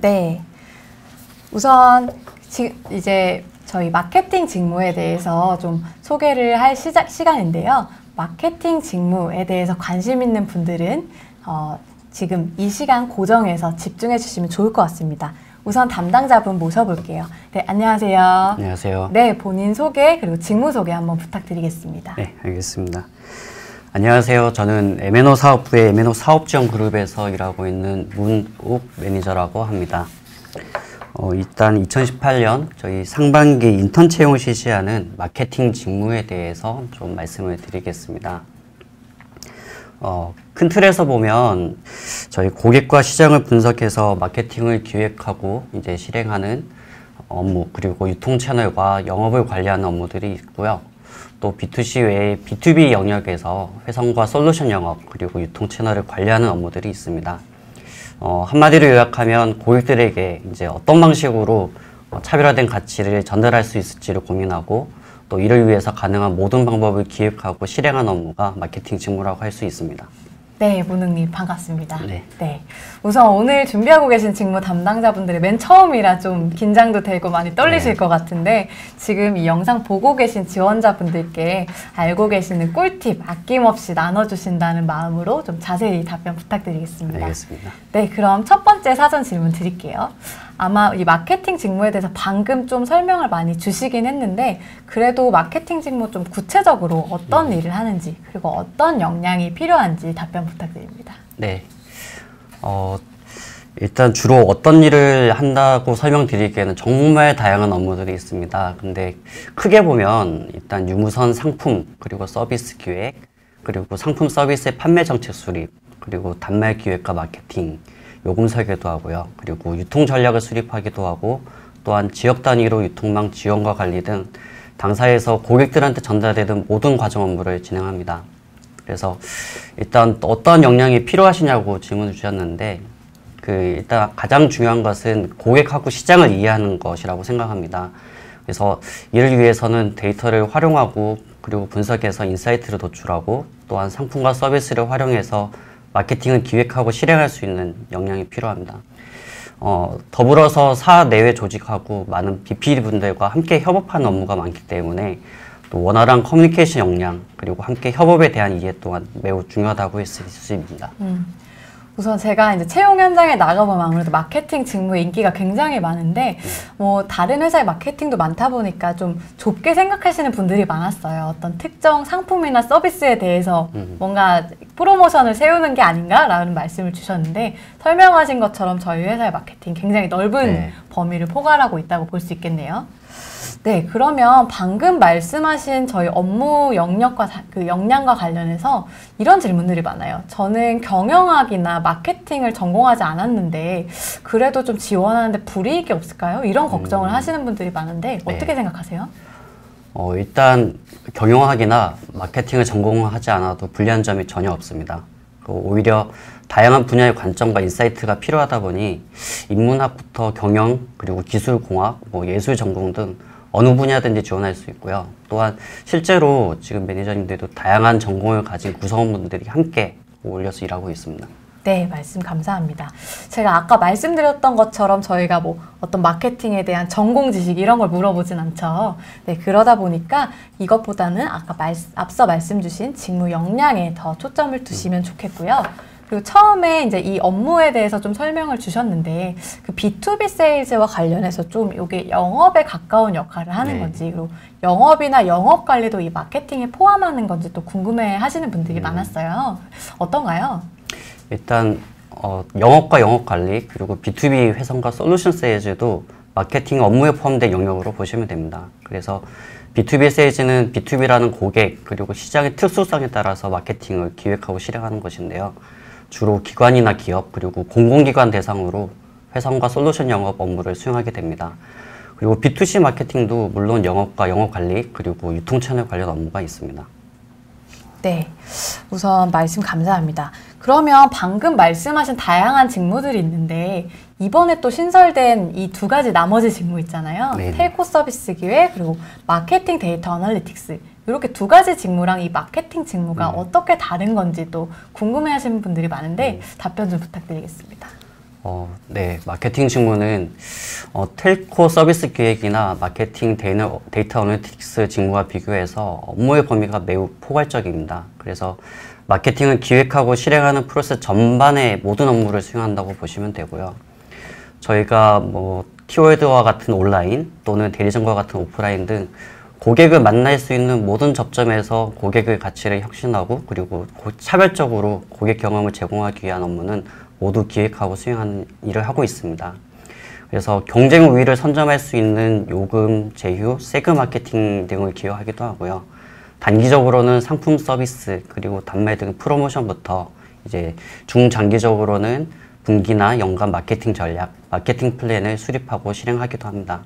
네. 우선 이제 저희 마케팅 직무에 대해서 좀 소개를 할 시간인데요. 마케팅 직무에 대해서 관심 있는 분들은 지금 이 시간 고정해서 집중해 주시면 좋을 것 같습니다. 우선 담당자분 모셔볼게요. 네, 안녕하세요. 안녕하세요. 네, 본인 소개 그리고 직무 소개 한번 부탁드리겠습니다. 네, 알겠습니다. 안녕하세요. 저는 M&O 사업부의 M&O 사업지원그룹에서 일하고 있는 문욱 매니저라고 합니다. 일단 2018년 저희 상반기 인턴 채용을 실시하는 마케팅 직무에 대해서 좀 말씀을 드리겠습니다. 큰 틀에서 보면 저희 고객과 시장을 분석해서 마케팅을 기획하고 이제 실행하는 업무, 그리고 유통 채널과 영업을 관리하는 업무들이 있고요. 또 B2C 외에 B2B 영역에서 회선과 솔루션 영업, 그리고 유통 채널을 관리하는 업무들이 있습니다. 한마디로 요약하면 고객들에게 이제 어떤 방식으로 차별화된 가치를 전달할 수 있을지를 고민하고 또 이를 위해서 가능한 모든 방법을 기획하고 실행하는 업무가 마케팅 직무라고 할 수 있습니다. 네, 문욱님 반갑습니다. 네. 네. 우선 오늘 준비하고 계신 직무 담당자분들이 맨 처음이라 좀 긴장도 되고 많이 떨리실 것 같은데 지금 이 영상 보고 계신 지원자분들께 알고 계시는 꿀팁 아낌없이 나눠주신다는 마음으로 좀 자세히 답변 부탁드리겠습니다. 알겠습니다. 네, 그럼 첫 번째 사전 질문 드릴게요. 아마 이 마케팅 직무에 대해서 방금 좀 설명을 많이 주시긴 했는데 그래도 마케팅 직무 좀 구체적으로 어떤 일을 하는지 그리고 어떤 역량이 필요한지 답변 부탁드립니다. 네. 일단 주로 어떤 일을 한다고 설명드리기에는 정말 다양한 업무들이 있습니다. 근데 크게 보면 일단 유무선 상품, 그리고 서비스 기획, 그리고 상품 서비스의 판매 정책 수립, 그리고 단말 기획과 마케팅, 요금 설계도 하고요. 그리고 유통 전략을 수립하기도 하고 또한 지역 단위로 유통망 지원과 관리 등 당사에서 고객들한테 전달되는 모든 과정 업무를 진행합니다. 그래서 일단 어떤 역량이 필요하시냐고 질문을 주셨는데 일단 가장 중요한 것은 고객하고 시장을 이해하는 것이라고 생각합니다. 그래서 이를 위해서는 데이터를 활용하고 그리고 분석해서 인사이트를 도출하고 또한 상품과 서비스를 활용해서 마케팅을 기획하고 실행할 수 있는 역량이 필요합니다. 더불어서 사업 내외 조직하고 많은 BP분들과 함께 협업하는 업무가 많기 때문에 또 원활한 커뮤니케이션 역량 그리고 함께 협업에 대한 이해 또한 매우 중요하다고 할 수 있습니다. 우선 제가 이제 채용 현장에 나가보면 아무래도 마케팅 직무의 인기가 굉장히 많은데 뭐 다른 회사의 마케팅도 많다 보니까 좀 좁게 생각하시는 분들이 많았어요. 어떤 특정 상품이나 서비스에 대해서 뭔가 프로모션을 세우는 게 아닌가라는 말씀을 주셨는데 설명하신 것처럼 저희 회사의 마케팅 굉장히 넓은 범위를 포괄하고 있다고 볼 수 있겠네요. 네, 그러면 방금 말씀하신 저희 업무 영역과 역량과 관련해서 이런 질문들이 많아요. 저는 경영학이나 마케팅을 전공하지 않았는데 그래도 좀 지원하는데 불이익이 없을까요? 이런 걱정을 하시는 분들이 많은데 어떻게 생각하세요? 일단 경영학이나 마케팅을 전공하지 않아도 불리한 점이 전혀 없습니다. 오히려 다양한 분야의 관점과 인사이트가 필요하다 보니 인문학부터 경영, 그리고 기술공학, 예술 전공 등 어느 분야든지 지원할 수 있고요. 또한 실제로 지금 매니저님들도 다양한 전공을 가진 구성원분들이 함께 어울려서 일하고 있습니다. 네, 말씀 감사합니다. 제가 아까 말씀드렸던 것처럼 저희가 뭐 어떤 마케팅에 대한 전공 지식 이런 걸 물어보진 않죠. 네, 그러다 보니까 이것보다는 아까 앞서 말씀 주신 직무 역량에 더 초점을 두시면 좋겠고요. 그리고 처음에 이제 이 업무에 대해서 좀 설명을 주셨는데 그 B2B 세일즈와 관련해서 좀 이게 영업에 가까운 역할을 하는 건지 그리고 영업이나 영업 관리도 이 마케팅에 포함하는 건지 또 궁금해 하시는 분들이 많았어요. 어떤가요? 일단 영업과 영업 관리 그리고 B2B 회선과 솔루션 세일즈도 마케팅 업무에 포함된 영역으로 보시면 됩니다. 그래서 B2B 세일즈는 B2B라는 고객 그리고 시장의 특수성에 따라서 마케팅을 기획하고 실행하는 것인데요. 주로 기관이나 기업 그리고 공공기관 대상으로 회선과 솔루션 영업 업무를 수행하게 됩니다. 그리고 B2C 마케팅도 물론 영업과 영업 관리 그리고 유통 채널 관련 업무가 있습니다. 네, 우선 말씀 감사합니다. 그러면 방금 말씀하신 다양한 직무들이 있는데 이번에 또 신설된 이 두 가지 나머지 직무 있잖아요. 네네. 텔코 서비스 기획 그리고 마케팅 데이터 어널리틱스 이렇게 두 가지 직무랑 이 마케팅 직무가 어떻게 다른 건지 또 궁금해하시는 분들이 많은데 답변 좀 부탁드리겠습니다. 네, 마케팅 직무는 텔코 서비스 기획이나 마케팅 데이터 어널리틱스 직무와 비교해서 업무의 범위가 매우 포괄적입니다. 그래서 마케팅은 기획하고 실행하는 프로세스 전반의 모든 업무를 수행한다고 보시면 되고요. 저희가 뭐 키워드와 같은 온라인 또는 대리점과 같은 오프라인 등 고객을 만날 수 있는 모든 접점에서 고객의 가치를 혁신하고 그리고 차별적으로 고객 경험을 제공하기 위한 업무는 모두 기획하고 수행하는 일을 하고 있습니다. 그래서 경쟁 우위를 선점할 수 있는 요금, 제휴, 세금 마케팅 등을 기여하기도 하고요. 단기적으로는 상품 서비스 그리고 단말 등 프로모션부터 이제 중장기적으로는 분기나 연간 마케팅 전략, 마케팅 플랜을 수립하고 실행하기도 합니다.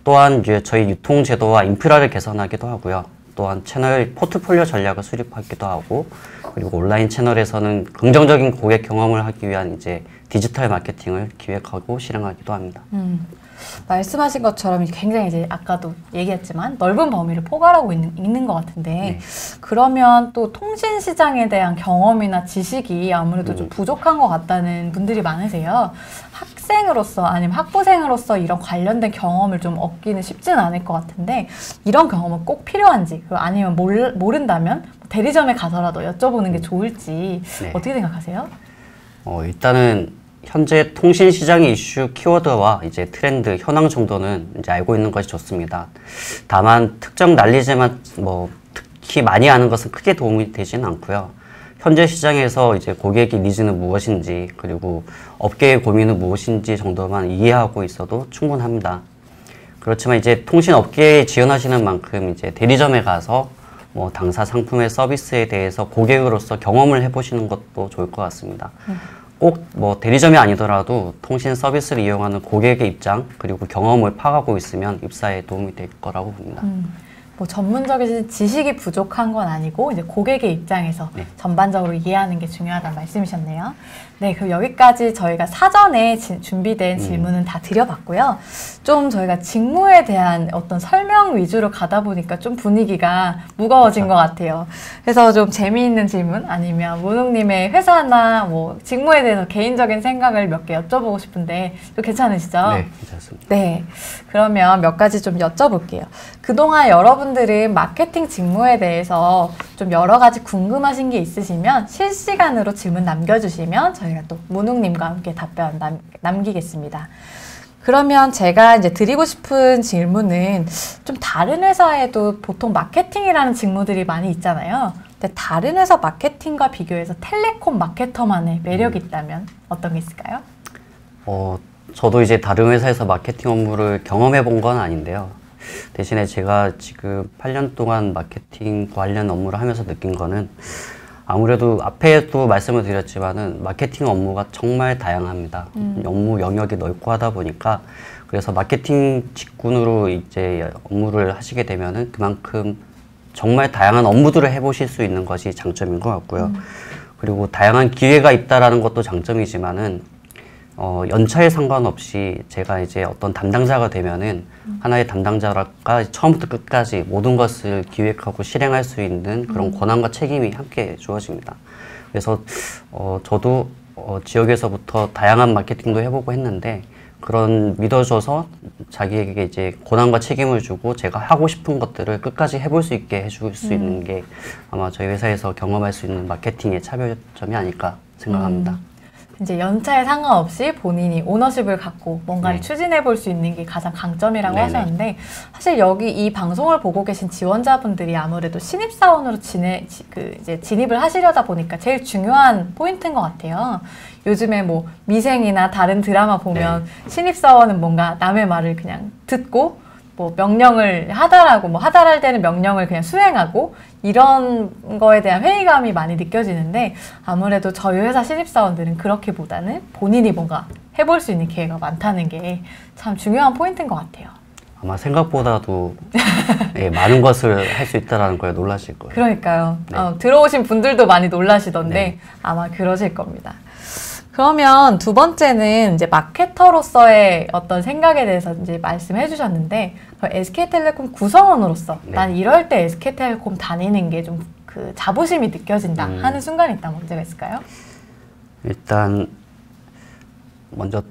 또한 이제 저희 유통 제도와 인프라를 개선하기도 하고요. 또한 채널 포트폴리오 전략을 수립하기도 하고 그리고 온라인 채널에서는 긍정적인 고객 경험을 하기 위한 이제 디지털 마케팅을 기획하고 실행하기도 합니다. 말씀하신 것처럼 굉장히 이제 아까도 얘기했지만 넓은 범위를 포괄하고 있는 것 같은데 네. 그러면 또 통신 시장에 대한 경험이나 지식이 아무래도 좀 부족한 것 같다는 분들이 많으세요. 학생으로서 아니면 학부생으로서 이런 관련된 경험을 좀 얻기는 쉽지는 않을 것 같은데 이런 경험은 꼭 필요한지 아니면 모른다면 대리점에 가서라도 여쭤보는 게 좋을지 네. 어떻게 생각하세요? 일단은 현재 통신 시장의 이슈 키워드와 이제 트렌드, 현황 정도는 이제 알고 있는 것이 좋습니다. 다만 특정 난리지만 뭐 특히 많이 아는 것은 크게 도움이 되지는 않고요. 현재 시장에서 이제 고객의 니즈는 무엇인지 그리고 업계의 고민은 무엇인지 정도만 이해하고 있어도 충분합니다. 그렇지만 이제 통신 업계에 지원하시는 만큼 이제 대리점에 가서 뭐 당사 상품의 서비스에 대해서 고객으로서 경험을 해보시는 것도 좋을 것 같습니다. 꼭 뭐 대리점이 아니더라도 통신 서비스를 이용하는 고객의 입장 그리고 경험을 파악하고 있으면 입사에 도움이 될 거라고 봅니다. 뭐 전문적인 지식이 부족한 건 아니고 이제 고객의 입장에서 네. 전반적으로 이해하는 게 중요하다는 말씀이셨네요. 네, 그럼 여기까지 저희가 사전에 준비된 질문은 다 드려봤고요. 좀 저희가 직무에 대한 어떤 설명 위주로 가다 보니까 좀 분위기가 무거워진 것 같아요. 그래서 좀 재미있는 질문 아니면 문웅님의 회사나 뭐 직무에 대해서 개인적인 생각을 몇 개 여쭤보고 싶은데 좀 괜찮으시죠? 네, 괜찮습니다. 네, 그러면 몇 가지 좀 여쭤볼게요. 그동안 여러분들은 마케팅 직무에 대해서 좀 여러 가지 궁금하신 게 있으시면 실시간으로 질문 남겨주시면 저희가 또 문웅님과 함께 답변 남기겠습니다. 그러면 제가 이제 드리고 싶은 질문은 좀 다른 회사에도 보통 마케팅이라는 직무들이 많이 있잖아요. 근데 다른 회사 마케팅과 비교해서 텔레콤 마케터만의 매력이 있다면 어떤 게 있을까요? 저도 이제 다른 회사에서 마케팅 업무를 경험해 본 건 아닌데요. 대신에 제가 지금 8년 동안 마케팅 관련 업무를 하면서 느낀 거는 아무래도 앞에도 말씀을 드렸지만은 마케팅 업무가 정말 다양합니다. 업무 영역이 넓고 하다 보니까 그래서 마케팅 직군으로 이제 업무를 하시게 되면은 그만큼 정말 다양한 업무들을 해보실 수 있는 것이 장점인 것 같고요. 그리고 다양한 기회가 있다라는 것도 장점이지만은 연차에 상관없이 제가 이제 어떤 담당자가 되면은 하나의 담당자가 처음부터 끝까지 모든 것을 기획하고 실행할 수 있는 그런 권한과 책임이 함께 주어집니다. 그래서 저도 지역에서부터 다양한 마케팅도 해보고 했는데 그런 믿어줘서 자기에게 이제 권한과 책임을 주고 제가 하고 싶은 것들을 끝까지 해볼 수 있게 해줄 수 있는 게 아마 저희 회사에서 경험할 수 있는 마케팅의 차별점이 아닐까 생각합니다. 이제 연차에 상관없이 본인이 오너십을 갖고 뭔가를 네. 추진해 볼 수 있는 게 가장 강점이라고 네네. 하셨는데 사실 여기 이 방송을 보고 계신 지원자분들이 아무래도 신입사원으로 이제 진입을 하시려다 보니까 제일 중요한 포인트인 것 같아요. 요즘에 뭐 미생이나 다른 드라마 보면 신입사원은 뭔가 남의 말을 그냥 듣고 뭐 명령을 하달하고 뭐 하달할 때는 명령을 그냥 수행하고 이런 거에 대한 회의감이 많이 느껴지는데 아무래도 저희 회사 신입사원들은 그렇기보다는 본인이 뭔가 해볼 수 있는 기회가 많다는 게 참 중요한 포인트인 것 같아요. 아마 생각보다도 많은 것을 할 수 있다는 거에 놀라실 거예요. 그러니까요. 네. 들어오신 분들도 많이 놀라시던데 네. 아마 그러실 겁니다. 그러면 두 번째는 이제 마케터로서의 어떤 생각에 대해서 이제 말씀해 주셨는데 SK텔레콤 구성원으로서 네. 난 이럴 때 SK텔레콤 다니는 게 좀 그 자부심이 느껴진다 하는 순간이 있다면 언제가 있을까요? 일단 먼저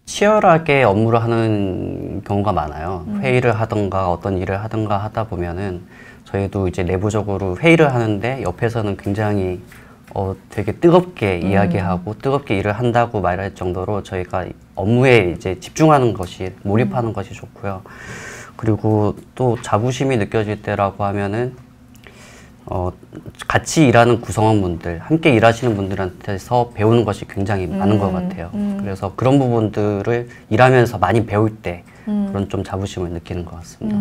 치열하게 업무를 하는 경우가 많아요. 회의를 하던가 어떤 일을 하던가 하다 보면은 저희도 이제 내부적으로 회의를 하는데 옆에서는 굉장히 되게 뜨겁게 이야기하고 뜨겁게 일을 한다고 말할 정도로 저희가 업무에 이제 집중하는 것이, 몰입하는 것이 좋고요. 그리고 또 자부심이 느껴질 때라고 하면은 같이 일하는 구성원분들, 함께 일하시는 분들한테서 배우는 것이 굉장히 많은 것 같아요. 그래서 그런 부분들을 일하면서 많이 배울 때 그런 좀 자부심을 느끼는 것 같습니다.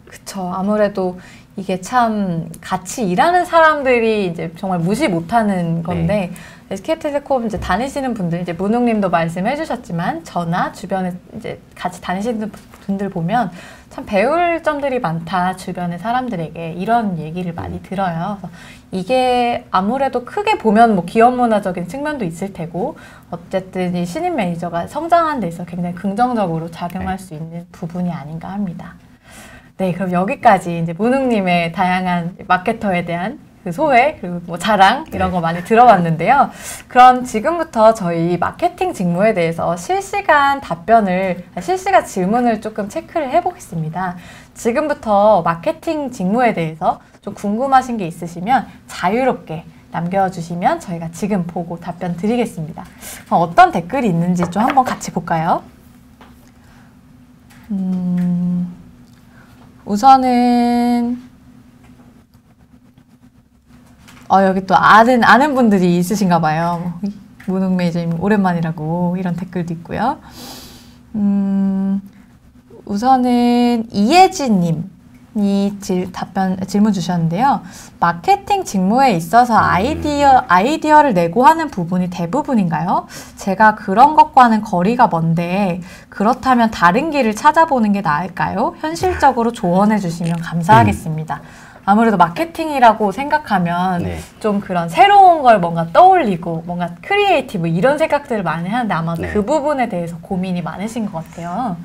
그쵸. 아무래도 이게 참 같이 일하는 사람들이 이제 정말 무시 못하는 건데, SK텔레콤 이제 다니시는 분들, 이제 문웅님도 말씀해 주셨지만, 저나 주변에 이제 같이 다니시는 분들 보면 참 배울 점들이 많다, 주변의 사람들에게. 이런 얘기를 많이 들어요. 그래서 이게 아무래도 크게 보면 뭐 기업 문화적인 측면도 있을 테고, 어쨌든 이 신임 매니저가 성장하는 데 있어서 굉장히 긍정적으로 작용할 수 있는 부분이 아닌가 합니다. 네, 그럼 여기까지 이제 문웅님의 다양한 마케터에 대한 그 소회, 그리고 뭐 자랑, 이런 거 많이 들어봤는데요. 그럼 지금부터 저희 마케팅 직무에 대해서 실시간 질문을 조금 체크를 해보겠습니다. 지금부터 마케팅 직무에 대해서 좀 궁금하신 게 있으시면 자유롭게 남겨주시면 저희가 지금 보고 답변 드리겠습니다. 그럼 어떤 댓글이 있는지 좀 한번 같이 볼까요? 우선은 여기 또 아는 분들이 있으신가 봐요. 문웅 매니저님 오랜만이라고 이런 댓글도 있고요. 우선은 이예진님이 질문 주셨는데요. 마케팅 직무에 있어서 아이디어를 내고 하는 부분이 대부분인가요? 제가 그런 것과는 거리가 먼데 그렇다면 다른 길을 찾아보는 게 나을까요? 현실적으로 조언해 주시면 감사하겠습니다. 아무래도 마케팅이라고 생각하면 좀 그런 새로운 걸 뭔가 떠올리고 뭔가 크리에이티브 이런 생각들을 많이 하는데 아마 그 부분에 대해서 고민이 많으신 것 같아요.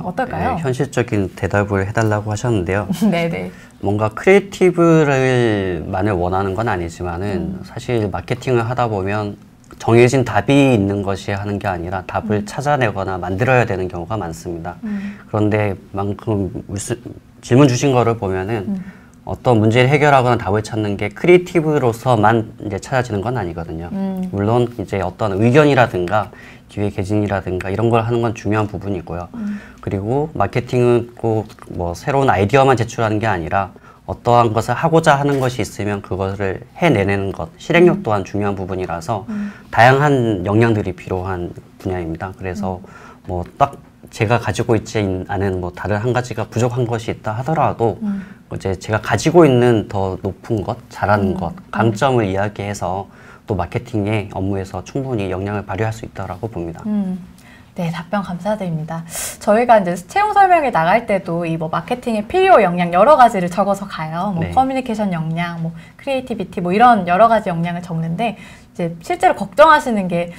어떨까요? 네, 현실적인 대답을 해달라고 하셨는데요. 네네. 뭔가 크리에이티브를만을 원하는 건 아니지만은 사실 마케팅을 하다 보면 정해진 답이 있는 것이 하는 게 아니라 답을 찾아내거나 만들어야 되는 경우가 많습니다. 그런데 질문 주신 거를 보면은 어떤 문제를 해결하거나 답을 찾는 게 크리에이티브로서만 이제 찾아지는 건 아니거든요. 물론 이제 어떤 의견이라든가 기획 개진이라든가 이런 걸 하는 건 중요한 부분이고요. 그리고 마케팅은 꼭 뭐 새로운 아이디어만 제출하는 게 아니라 어떠한 것을 하고자 하는 것이 있으면 그것을 해내는 것, 실행력 또한 중요한 부분이라서 다양한 역량들이 필요한 분야입니다. 그래서 뭐 딱 제가 가지고 있지 않은 뭐 다른 한 가지가 부족한 것이 있다 하더라도 이제 제가 가지고 있는 더 높은 것, 잘하는 것, 강점을 이야기해서 또 마케팅의 업무에서 충분히 역량을 발휘할 수 있다라고 봅니다. 네, 답변 감사드립니다. 저희가 이제 채용 설명회 나갈 때도 이 뭐 마케팅의 필요 역량 여러 가지를 적어서 가요. 뭐 커뮤니케이션 역량, 뭐 크리에이티비티, 뭐 이런 여러 가지 역량을 적는데 이제 실제로 걱정하시는 게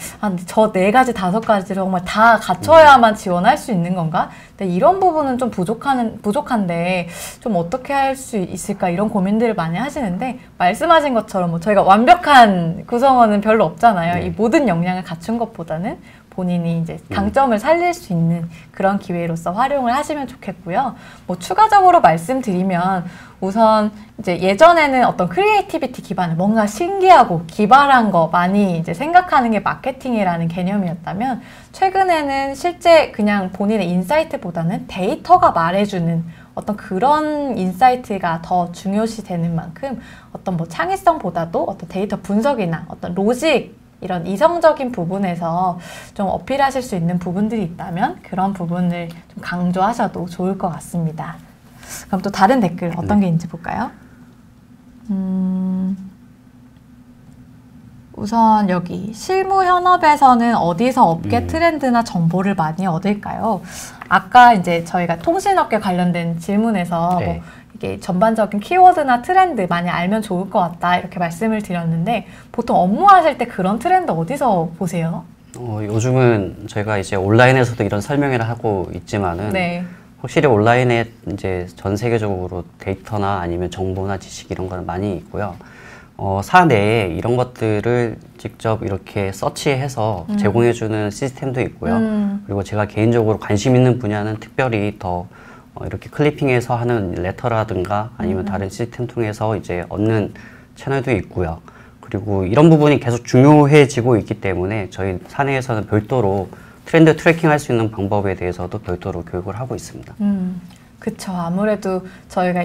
저 4가지, 5가지를 정말 다 갖춰야만 지원할 수 있는 건가? 근데 이런 부분은 좀 부족한데 좀 어떻게 할 수 있을까? 이런 고민들을 많이 하시는데 말씀하신 것처럼 뭐 저희가 완벽한 구성원은 별로 없잖아요. 이 모든 역량을 갖춘 것보다는 본인이 이제 강점을 살릴 수 있는 그런 기회로서 활용을 하시면 좋겠고요. 뭐 추가적으로 말씀드리면 우선 이제 예전에는 어떤 크리에이티비티 기반의 뭔가 신기하고 기발한 거 많이 이제 생각하는 게 마케팅이라는 개념이었다면 최근에는 실제 그냥 본인의 인사이트보다는 데이터가 말해주는 어떤 그런 인사이트가 더 중요시 되는 만큼 어떤 뭐 창의성보다도 어떤 데이터 분석이나 어떤 로직 이런 이성적인 부분에서 좀 어필하실 수 있는 부분들이 있다면 그런 부분을 좀 강조하셔도 좋을 것 같습니다. 그럼 또 다른 댓글 어떤 게 있는지 볼까요? 우선 여기 실무 현업에서는 어디서 업계 트렌드나 정보를 많이 얻을까요? 아까 이제 저희가 통신업계 관련된 질문에서 뭐 이게 전반적인 키워드나 트렌드 많이 알면 좋을 것 같다 이렇게 말씀을 드렸는데 보통 업무하실 때 그런 트렌드 어디서 보세요? 요즘은 저희가 이제 온라인에서도 이런 설명회를 하고 있지만은 확실히 온라인에 이제 전 세계적으로 데이터나 아니면 정보나 지식 이런 거는 많이 있고요. 사내에 이런 것들을 직접 이렇게 서치해서 제공해주는 시스템도 있고요. 그리고 제가 개인적으로 관심 있는 분야는 특별히 더 이렇게 클리핑해서 하는 레터라든가 아니면 다른 시스템 통해서 이제 얻는 채널도 있고요. 그리고 이런 부분이 계속 중요해지고 있기 때문에 저희 사내에서는 별도로 트렌드 트래킹 할 수 있는 방법에 대해서도 별도로 교육을 하고 있습니다. 그쵸. 아무래도 저희가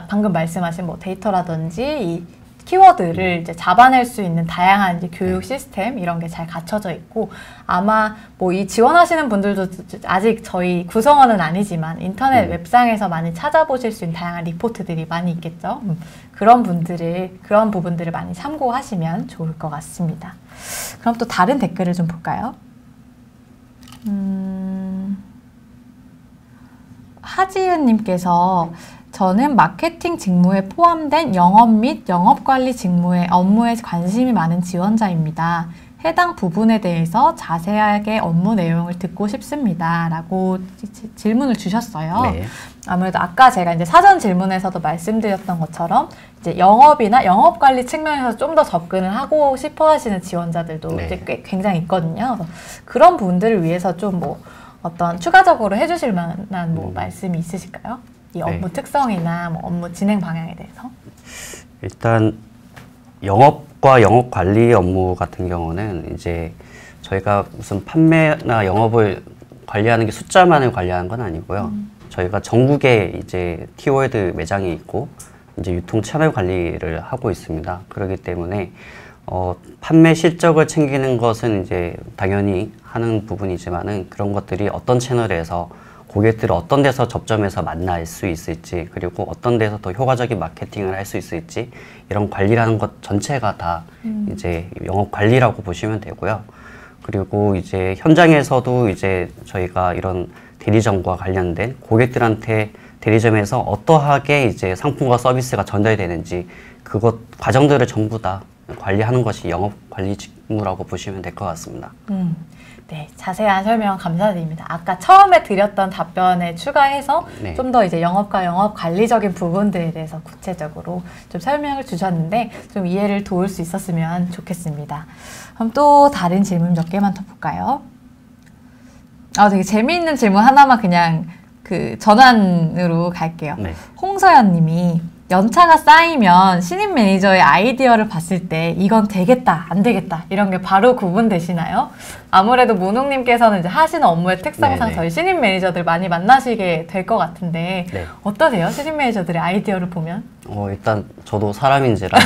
방금 말씀하신 뭐 데이터라든지 이 키워드를 이제 잡아낼 수 있는 다양한 이제 교육 시스템 이런 게 잘 갖춰져 있고 아마 뭐 이 지원하시는 분들도 아직 저희 구성원은 아니지만 인터넷 웹상에서 많이 찾아보실 수 있는 다양한 리포트들이 많이 있겠죠. 그런 부분들을 많이 참고하시면 좋을 것 같습니다. 그럼 또 다른 댓글을 좀 볼까요? 하지은님께서 저는 마케팅 직무에 포함된 영업 및 영업관리 직무의 업무에 관심이 많은 지원자입니다. 해당 부분에 대해서 자세하게 업무 내용을 듣고 싶습니다. 라고 질문을 주셨어요. 네. 아무래도 아까 제가 이제 사전 질문에서도 말씀드렸던 것처럼 이제 영업이나 영업관리 측면에서 좀 더 접근을 하고 싶어 하시는 지원자들도 네. 이제 꽤 굉장히 있거든요. 그런 분들을 위해서 좀 뭐 어떤 추가적으로 해주실 만한 뭐 말씀이 있으실까요? 이 업무 특성이나 뭐 업무 진행 방향에 대해서. 일단 영업과 영업 관리 업무 같은 경우는 이제 저희가 무슨 판매나 영업을 관리하는 게 숫자만을 관리하는 건 아니고요. 저희가 전국에 이제 티워드 매장이 있고 이제 유통 채널 관리를 하고 있습니다. 그렇기 때문에 판매 실적을 챙기는 것은 이제 당연히 하는 부분이지만은 그런 것들이 어떤 채널에서 고객들을 어떤 데서 접점해서 만날 수 있을지 그리고 어떤 데서 더 효과적인 마케팅을 할 수 있을지 이런 관리라는 것 전체가 다 이제 영업 관리라고 보시면 되고요. 그리고 이제 현장에서도 이제 저희가 이런 대리점과 관련된 고객들한테 대리점에서 어떠하게 이제 상품과 서비스가 전달되는지 그것 과정들을 전부 다 관리하는 것이 영업 관리 직무라고 보시면 될 것 같습니다. 네, 자세한 설명 감사드립니다. 아까 처음에 드렸던 답변에 추가해서 네. 좀 더 이제 영업과 영업 관리적인 부분들에 대해서 구체적으로 좀 설명을 주셨는데 좀 이해를 도울 수 있었으면 좋겠습니다. 그럼 또 다른 질문 몇 개만 더 볼까요? 되게 재미있는 질문 하나만 그냥 그 전환으로 갈게요. 네. 홍서연 님이 연차가 쌓이면 신입 매니저의 아이디어를 봤을 때 이건 되겠다, 안 되겠다 이런 게 바로 구분되시나요? 아무래도 모농님께서는 이제 하시는 업무의 특성상 네네. 저희 신입 매니저들 많이 만나시게 될 것 같은데 네. 어떠세요? 신입 매니저들의 아이디어를 보면? 일단 저도 사람인지라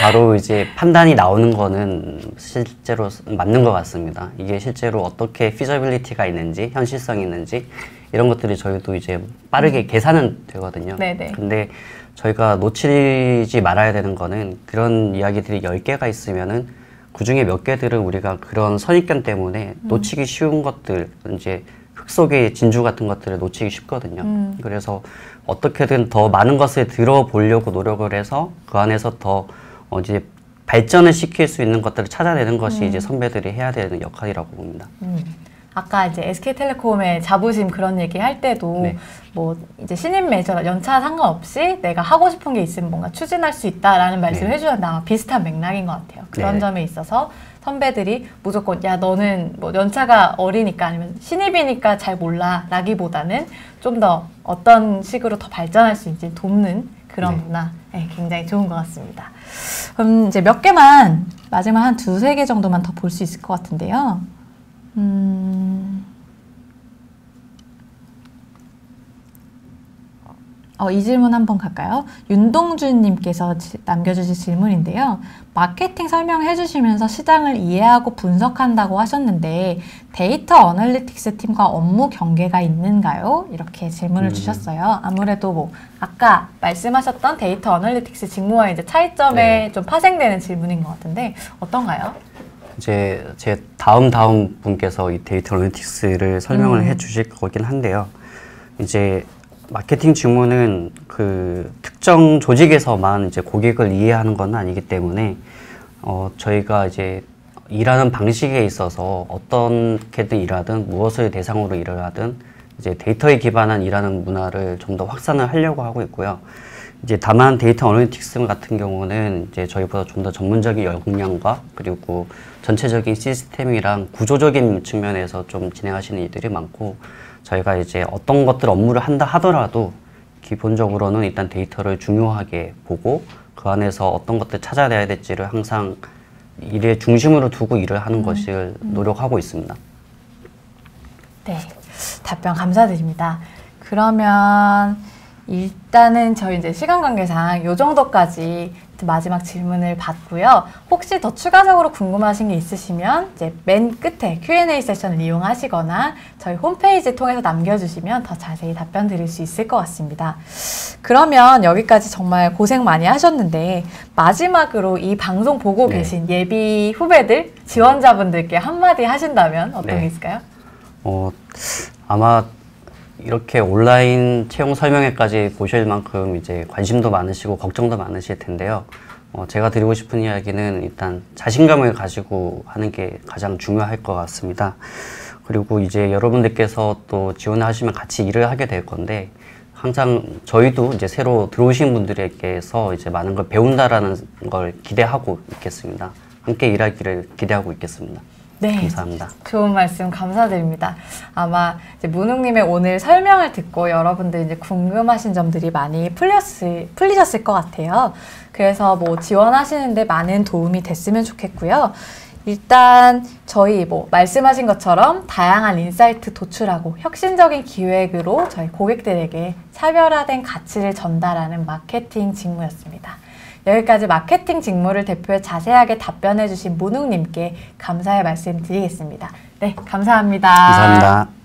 바로 이제 판단이 나오는 거는 실제로 맞는 것 같습니다. 이게 실제로 어떻게 피저빌리티가 있는지, 현실성이 있는지 이런 것들이 저희도 이제 빠르게 계산은 되거든요. 네네. 근데 저희가 놓치지 말아야 되는 거는 그런 이야기들이 10개가 있으면은 그 중에 몇 개들은 우리가 그런 선입견 때문에 놓치기 쉬운 것들, 이제 흙 속의 진주 같은 것들을 놓치기 쉽거든요. 그래서 어떻게든 더 많은 것을 들어보려고 노력을 해서 그 안에서 더 이제 발전을 시킬 수 있는 것들을 찾아내는 것이 이제 선배들이 해야 되는 역할이라고 봅니다. 아까 이제 SK텔레콤의 자부심 그런 얘기 할 때도 네. 뭐 이제 신입 매니저 연차 상관없이 내가 하고 싶은 게 있으면 뭔가 추진할 수 있다라는 말씀을 네. 해주셨는데 아마 비슷한 맥락인 것 같아요. 그런 네. 점에 있어서 선배들이 무조건 야 너는 뭐 연차가 어리니까 아니면 신입이니까 잘 몰라 라기보다는 좀 더 어떤 식으로 더 발전할 수 있는지 돕는 그런 네. 문화 굉장히 좋은 것 같습니다. 그럼 이제 몇 개만 마지막 한 2-3개 정도만 더 볼 수 있을 것 같은데요. 이 질문 한번 갈까요? 윤동준님께서 남겨주신 질문인데요. 마케팅 설명해 주시면서 시장을 이해하고 분석한다고 하셨는데 데이터 어널리틱스 팀과 업무 경계가 있는가요? 이렇게 질문을 주셨어요. 아무래도 뭐 아까 말씀하셨던 데이터 어널리틱스 직무와 이제 차이점에 네. 좀 파생되는 질문인 것 같은데 어떤가요? 이제 제 다음 분께서 이 데이터 어널리틱스를 설명을 해 주실 거긴 한데요. 이제 마케팅 직무는 그 특정 조직에서만 이제 고객을 이해하는 건 아니기 때문에 저희가 이제 일하는 방식에 있어서 어떻게든 일하든 무엇을 대상으로 일을 하든 이제 데이터에 기반한 일하는 문화를 좀 더 확산을 하려고 하고 있고요. 이제 다만 데이터 어널리틱스 같은 경우는 이제 저희보다 좀 더 전문적인 역량과 그리고 전체적인 시스템이랑 구조적인 측면에서 좀 진행하시는 일들이 많고, 저희가 이제 어떤 것들 업무를 한다 하더라도 기본적으로는 일단 데이터를 중요하게 보고 그 안에서 어떤 것들 찾아내야 될지를 항상 일의 중심으로 두고 일을 하는 것을 노력하고 있습니다. 네, 답변 감사드립니다. 그러면 일단은 저희 이제 시간 관계상 이 정도까지 마지막 질문을 받고요. 혹시 더 추가적으로 궁금하신 게 있으시면 이제 맨 끝에 Q&A 세션을 이용하시거나 저희 홈페이지 통해서 남겨주시면 더 자세히 답변 드릴 수 있을 것 같습니다. 그러면 여기까지 정말 고생 많이 하셨는데 마지막으로 이 방송 보고 네. 계신 예비 후배들, 지원자분들께 한마디 하신다면 어떤 네. 게 있을까요? 아마 이렇게 온라인 채용 설명회까지 보실 만큼 이제 관심도 많으시고 걱정도 많으실 텐데요. 제가 드리고 싶은 이야기는 일단 자신감을 가지고 하는 게 가장 중요할 것 같습니다. 그리고 이제 여러분들께서 또 지원하시면 같이 일을 하게 될 건데, 항상 저희도 이제 새로 들어오신 분들에게서 이제 많은 걸 배운다라는 걸 기대하고 있겠습니다. 함께 일하기를 기대하고 있겠습니다. 네, 감사합니다. 좋은 말씀 감사드립니다. 아마 이제 문웅님의 오늘 설명을 듣고 여러분들 이제 궁금하신 점들이 많이 풀리셨을 것 같아요. 그래서 뭐 지원하시는데 많은 도움이 됐으면 좋겠고요. 일단 저희 뭐 말씀하신 것처럼 다양한 인사이트 도출하고 혁신적인 기획으로 저희 고객들에게 차별화된 가치를 전달하는 마케팅 직무였습니다. 여기까지 마케팅 직무를 대표해 자세하게 답변해 주신 문웅님께 감사의 말씀 드리겠습니다. 네, 감사합니다. 감사합니다.